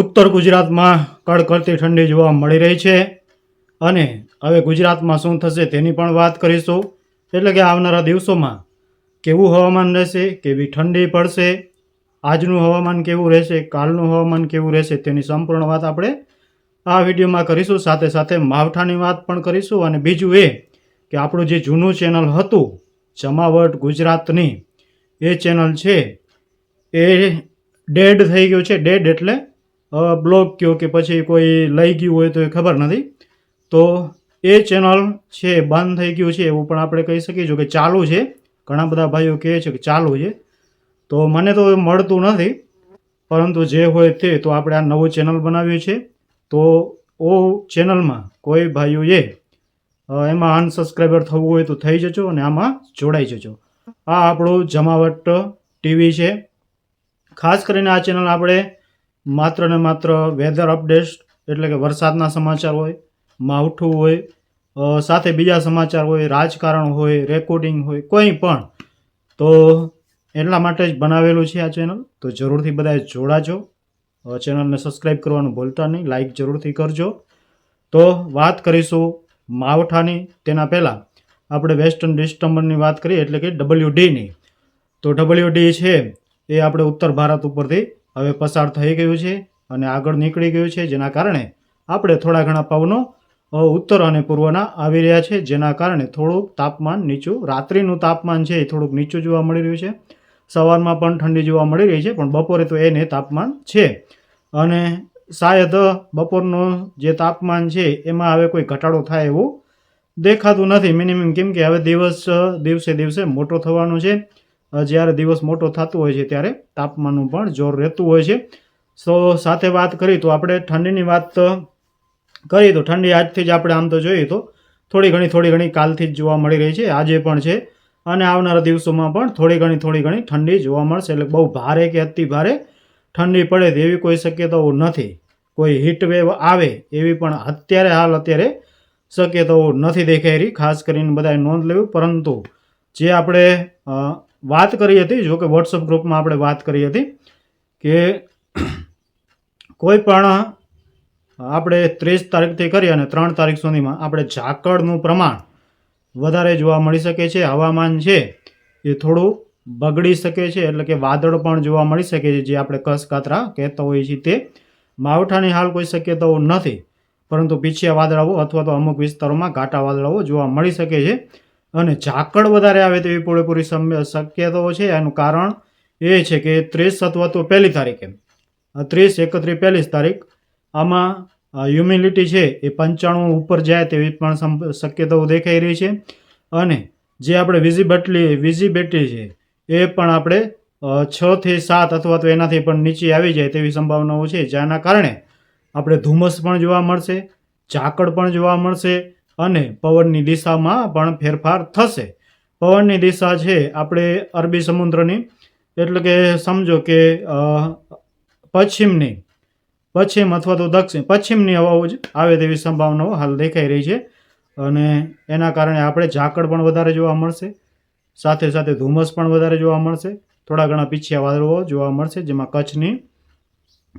ઉત્તર ગુજરાતમાં કડકડતી ઠંડી જોવા મળી રહી છે અને હવે ગુજરાતમાં શું થશે તેની પણ વાત કરીશું. એટલે કે આવનારા દિવસોમાં કેવું હવામાન રહેશે, કેવી ઠંડી પડશે, આજનું હવામાન કેવું રહેશે, કાલનું હવામાન કેવું રહેશે તેની સંપૂર્ણ વાત આપણે આ વિડીયોમાં કરીશું. સાથે સાથે માવઠાની વાત પણ કરીશું. અને બીજું એ કે આપણું જે જૂનું ચેનલ હતું જમાવટ ગુજરાતની, એ ચેનલ છે એ ડેડ થઈ ગયું છે. ડેડ એટલે બ્લોક કયો કે પછી કોઈ લઈ ગયું હોય તો એ ખબર નથી. તો એ ચેનલ છે બંધ થઈ ગયું છે એવું પણ આપણે કહી શકીએ કે ચાલુ છે. ઘણા બધા ભાઈઓ કહે છે કે ચાલુ છે, તો મને તો મળતું નથી. પરંતુ જે હોય તે તો આપણે આ નવું ચેનલ બનાવ્યું છે. તો ઓ ચેનલમાં કોઈ ભાઈઓએ એમાં અનસબસ્ક્રાઈબર થવું હોય તો થઈ જજો અને આમાં જોડાઈ જજો. આ આપણું જમાવટ ટીવી છે. ખાસ કરીને આ ચેનલ આપણે માત્ર ને માત્ર વેધર અપડેટ એટલે કે વરસાદના સમાચાર હોય, માવઠું હોય, સાથે બીજા સમાચાર હોય, રાજકારણ હોય, રેકોર્ડિંગ હોય, કોઈ પણ, તો એટલા માટે જ બનાવેલું છે આ ચેનલ. તો જરૂરથી બધાએ જોડાજો. ચેનલને સબસ્ક્રાઈબ કરવાનું ભૂલતા નહીં, લાઈક જરૂરથી કરજો. તો વાત કરીશું માવઠાની. તેના પહેલાં આપણે વેસ્ટર્ન ડિસ્ટર્બન્સની વાત કરીએ એટલે કે WDની. તો WD છે એ આપણે ઉત્તર ભારત ઉપરથી હવે પસાર થઈ ગયું છે અને આગળ નીકળી ગયું છે, જેના કારણે આપણે થોડા ઘણા પવનો ઉત્તર અને પૂર્વના આવી રહ્યા છે, જેના કારણે થોડુંક તાપમાન નીચું, રાત્રિનું તાપમાન છે એ થોડુંક નીચું જોવા મળી રહ્યું છે. સવારમાં પણ ઠંડી જોવા મળી રહી છે, પણ બપોરે તો એને તાપમાન છે. અને શાયદ બપોરનું જે તાપમાન છે એમાં હવે કોઈ ઘટાડો થાય એવું દેખાતું નથી મિનિમમ, કેમ કે હવે દિવસે દિવસે મોટો થવાનો છે. જ્યારે દિવસ મોટો થતો હોય છે ત્યારે તાપમાનનું પણ જોર રહેતું હોય છે. તો સાથે વાત કરી તો આપણે ઠંડીની વાત કરીએ તો ઠંડી આજથી જ આપણે આમ તો જોઈએ તો થોડી ઘણી કાલથી જ જોવા મળી રહી છે, આજે પણ છે અને આવનારા દિવસોમાં પણ થોડી ઘણી ઠંડી જોવા મળશે. એટલે બહુ ભારે કે અતિ ભારે ઠંડી પડે તેવી કોઈ શક્યતાઓ નથી. કોઈ હીટ વેવ આવે એવી પણ અત્યારે શક્યતાઓ નથી દેખાઈ રહી. ખાસ કરીને બધાએ નોંધ લેવી. પરંતુ જે આપણે વાત કરી હતી, જો કે વોટ્સઅપ ગ્રુપમાં આપણે વાત કરી હતી કે કોઈ પણ આપણે 30 તારીખથી કરી અને 3 તારીખ સુધીમાં આપણે ઝાકળનું પ્રમાણ વધારે જોવા મળી શકે છે. હવામાન છે એ થોડું બગડી શકે છે, એટલે કે વાદળ પણ જોવા મળી શકે છે, જે આપણે કસકાતરા કહેતા હોઈએ છીએ તે. માવઠાની હાલ કોઈ શક્યતાઓ નથી, પરંતુ પીછિયા વાદળાઓ અથવા તો અમુક વિસ્તારોમાં ઘાટા વાદળાઓ જોવા મળી શકે છે. અને ઝાકળ વધારે આવે તેવી પૂરેપૂરી શક્યતાઓ છે. એનું કારણ એ છે કે 30 અથવા તો 1 તારીખે 30, 31, 1 તારીખ આમાં હ્યુમિડિટી છે એ 95 ઉપર જાય તેવી પણ શક્યતાઓ દેખાઈ રહી છે. અને જે આપણે વિઝિબિલિટી છે એ પણ આપણે 6 થી 7 અથવા તો એનાથી પણ નીચે આવી જાય તેવી સંભાવનાઓ છે, જેના કારણે આપણે ધુમ્મસ પણ જોવા મળશે, ઝાકળ પણ જોવા મળશે અને પવનની દિશામાં પણ ફેરફાર થશે. પવનની દિશા છે આપણે અરબી સમુદ્રની, એટલે કે સમજો કે પશ્ચિમ અથવા તો દક્ષિણ પશ્ચિમની હવાઓ જ આવે તેવી સંભાવનાઓ હાલ દેખાઈ રહી છે. અને એના કારણે આપણે ઝાકળ પણ વધારે જોવા મળશે, સાથે સાથે ધુમ્મસ પણ વધારે જોવા મળશે, થોડા ઘણા પીછિયા વાદળો જોવા મળશે, જેમાં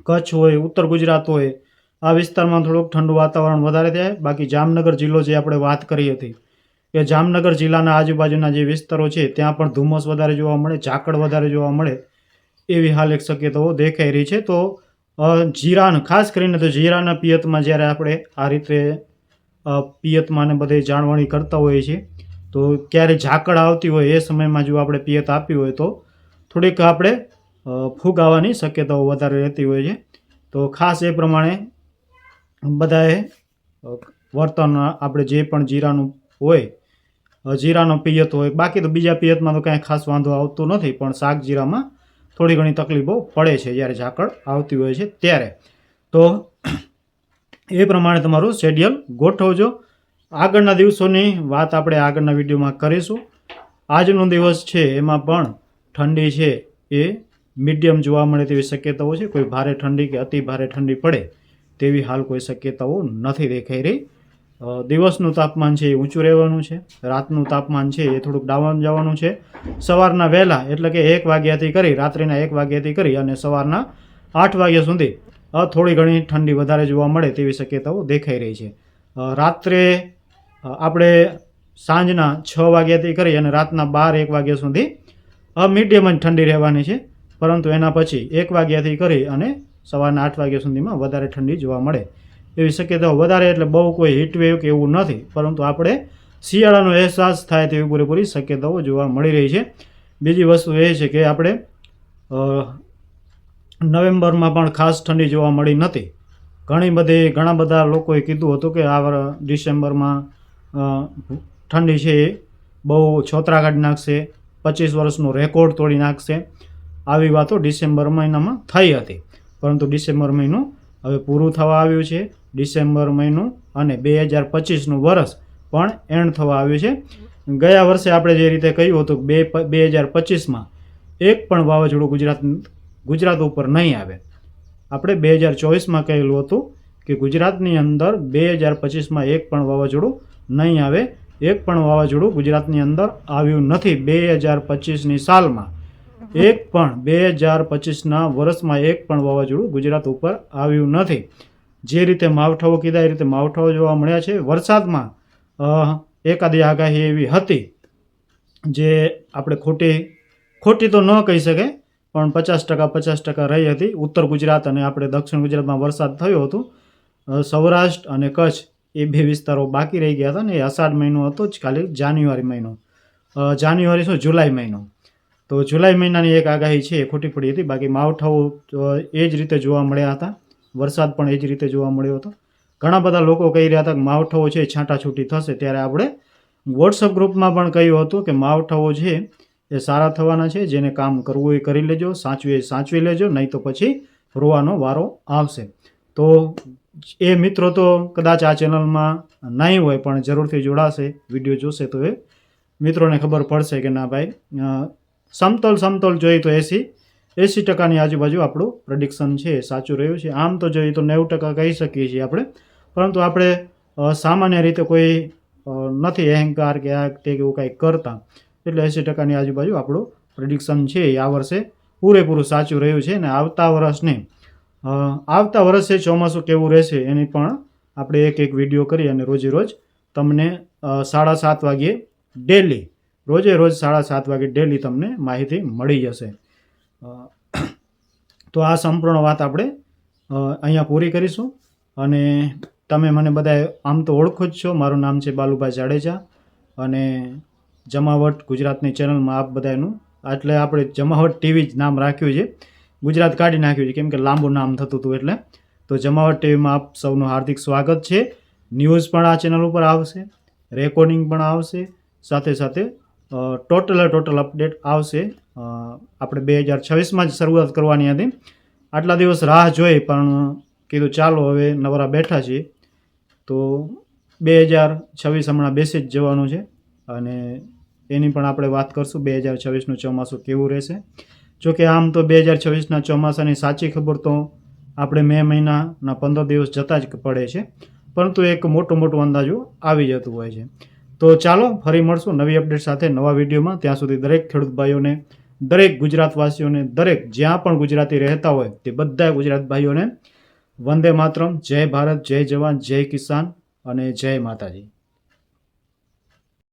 કચ્છ હોય, ઉત્તર ગુજરાત હોય, આ વિસ્તારમાં થોડુંક ઠંડુ વાતાવરણ વધારે થાય. બાકી જામનગર જિલ્લો જે આપણે વાત કરી હતી કે જામનગર જિલ્લાના આજુબાજુના જે વિસ્તારો છે ત્યાં પણ ધુમ્મસ વધારે જોવા મળે, ઝાકળ વધારે જોવા મળે એવી હાલ એક શક્યતાઓ દેખાઈ રહી છે. તો ખાસ કરીને તો જીરાના પિયતમાં જ્યારે આપણે આ રીતે પિયતમાં ને બધે જાળવણી કરતા હોઈએ છીએ, તો ક્યારે ઝાકળ આવતી હોય એ સમયમાં જો આપણે પિયત આપી હોય તો થોડીક આપણે ફૂગ આવવાની શક્યતાઓ વધારે રહેતી હોય છે. તો ખાસ એ પ્રમાણે બધાએ વર્તન આપણે જે પણ જીરાનું હોય, જીરાનો પિયત હોય, બાકી તો બીજા પિયતમાં તો કાંઈ ખાસ વાંધો આવતો નથી, પણ શાક જીરામાં થોડી ઘણી તકલીફો પડે છે જ્યારે ઝાકળ આવતી હોય છે ત્યારે. તો એ પ્રમાણે તમારું શેડ્યુલ ગોઠવજો. આગળના દિવસોની વાત આપણે આગળના વિડીયોમાં કરીશું. આજનો દિવસ છે એમાં પણ ઠંડી છે એ મીડિયમ જોવા મળે તેવી શક્યતાઓ છે. કોઈ ભારે ઠંડી કે અતિ ભારે ઠંડી પડે તેવી હાલ કોઈ શક્યતાઓ નથી દેખાઈ રહી. દિવસનું તાપમાન છે એ ઊંચું રહેવાનું છે, રાતનું તાપમાન છે એ થોડુંક ડાઉન જવાનું છે. સવારના વહેલા એટલે કે 1 વાગ્યાથી કરી રાત્રિના 1 વાગ્યાથી કરી અને સવારના 8 વાગ્યા સુધી થોડી ઘણી ઠંડી વધારે જોવા મળે તેવી શક્યતાઓ દેખાઈ રહી છે. રાત્રે આપણે સાંજના 6 વાગ્યાથી કરી અને રાતના 12-1 વાગ્યા સુધી મીડિયમ જ ઠંડી રહેવાની છે, પરંતુ એના પછી 1 વાગ્યાથી કરી અને સવારના 8 વાગ્યા સુધીમાં વધારે ઠંડી જોવા મળે એવી શક્યતાઓ વધારે. એટલે બહુ કોઈ હીટવેવ કે એવું નથી, પરંતુ આપણે શિયાળાનો અહેસાસ થાય તેવી પૂરેપૂરી શક્યતાઓ જોવા મળી રહી છે. બીજી વસ્તુ એ છે કે આપણે નવેમ્બરમાં પણ ખાસ ઠંડી જોવા મળી નથી. ઘણા બધા લોકોએ કીધું હતું કે આ ડિસેમ્બરમાં ઠંડી છે એ બહુ છોતરા કાઢી નાખશે, 25 વર્ષનો રેકોર્ડ તોડી નાખશે. આવી વાતો ડિસેમ્બર મહિનામાં થઈ હતી, પરંતુ ડિસેમ્બર મહિનું હવે પૂરું થવા આવ્યું છે. ડિસેમ્બર મહિનું અને 2025નું વર્ષ પણ એન્ડ થવા આવ્યું છે. ગયા વર્ષે આપણે જે રીતે કહ્યું હતું 2025માં એક પણ વાવાઝોડું ગુજરાત ઉપર નહીં આવે. આપણે 2024માં કહેલું હતું કે ગુજરાતની અંદર 2025માં એક પણ વાવાઝોડું નહીં આવે. એક પણ વાવાઝોડું ગુજરાતની અંદર આવ્યું નથી 2025ની સાલમાં. 2025ના વર્ષમાં એક પણ વાવાઝોડું ગુજરાત ઉપર આવ્યું નથી. જે રીતે માવઠાઓ કીધા એ રીતે માવઠાઓ જોવા મળ્યા છે. વરસાદમાં એકાદી આગાહી એવી હતી જે આપણે ખોટી તો ન કહી શકે, પણ 50% રહી હતી. ઉત્તર ગુજરાત અને આપણે દક્ષિણ ગુજરાતમાં વરસાદ થયો હતો. સૌરાષ્ટ્ર અને કચ્છ એ 2 વિસ્તારો બાકી રહી ગયા હતા ને એ અષાઢ મહિનો હતો જ, ખાલી જુલાઈ મહિનો. તો જુલાઈ મહિનાની એક આગાહી છે એ ખોટી પડી હતી. બાકી માવઠાઓ એ જ રીતે જોવા મળ્યા હતા, વરસાદ પણ એ જ રીતે જોવા મળ્યો હતો. ઘણા બધા લોકો કહી રહ્યા હતા કે માવઠાઓ છે છાંટાછૂટી થશે, ત્યારે આપણે વોટ્સઅપ ગ્રુપમાં પણ કહ્યું હતું કે માવઠાઓ છે એ સારા થવાના છે. જેને કામ કરવું એ કરી લેજો, સાચવી લેજો, નહીં તો પછી રોવાનો વારો આવશે. તો એ મિત્રો તો કદાચ આ ચેનલમાં નહીં હોય પણ જરૂરથી જોડાશે, વિડીયો જોશે તો એ મિત્રોને ખબર પડશે કે ના ભાઈ સમતોલ જોઈએ તો 80% આજુબાજુ આપણું પ્રેડિક્શન છે એ સાચું રહ્યું છે. આમ તો જોઈએ તો 90% કહી શકીએ છીએ આપણે, પરંતુ આપણે સામાન્ય રીતે કોઈ નથી અહંકાર કે આ તે એવું કાંઈ કરતા, એટલે 80%ની આજુબાજુ આપણું પ્રેડિક્શન છે એ આ વર્ષે પૂરેપૂરું સાચું રહ્યું છે. ને આવતા વર્ષે ચોમાસું કેવું રહેશે એની પણ આપણે એક વિડીયો કરી અને રોજે રોજ તમને 7:30 વાગ્યે ડેલી રોજ 7:30 વાગે ડેલી તમને માહિતી મળી જશે. તો આ સંપૂર્ણ વાત આપણે અહીંયા પૂરી કરીશું. અને તમે મને બધા આમ તો ઓળખો જ છો, મારું નામ છે બાલુભાઈ જાડેજા અને જમાવટ ગુજરાતની ચેનલમાં આપ બધાનું, એટલે આપણે જમાવટ ટીવી જ નામ રાખ્યું છે, ગુજરાત કાઢી નાખ્યું છે કેમ કે લાંબુ નામ થતું હતું એટલે. તો જમાવટ ટીવીમાં આપ સૌનું હાર્દિક સ્વાગત છે. ન્યૂઝ પણ આ ચેનલ ઉપર આવશે, રેકોર્ડિંગ પણ આવશે, સાથે ટોટલ અપડેટ આવશે. આપણે 2026માં જ શરૂઆત કરવાની હતી. આટલા દિવસ રાહ જોઈ પણ કીધું ચાલો હવે નવરા બેઠા છીએ તો 2026 હમણાં બેસી જ જવાનું છે અને એની પણ આપણે વાત કરશું. 2026નું ચોમાસું કેવું રહેશે. જોકે આમ તો 2026ના ચોમાસાની સાચી ખબર તો આપણે મે મહિનાના 15 દિવસ જતાં જ પડે છે, પરંતુ એક મોટું અંદાજો આવી જતું હોય છે. તો ચાલો ફરી મળશું નવી અપડેટ સાથે નવા વિડીયોમાં. ત્યાં સુધી દરેક ખેડૂત ભાઈઓને, દરેક ગુજરાતવાસીઓને, દરેક જ્યાં પણ ગુજરાતી રહેતા હોય તે બધા ગુજરાત ભાઈઓને વંદે માતરમ, જય ભારત, જય જવાન, જય કિસાન અને જય માતાજી.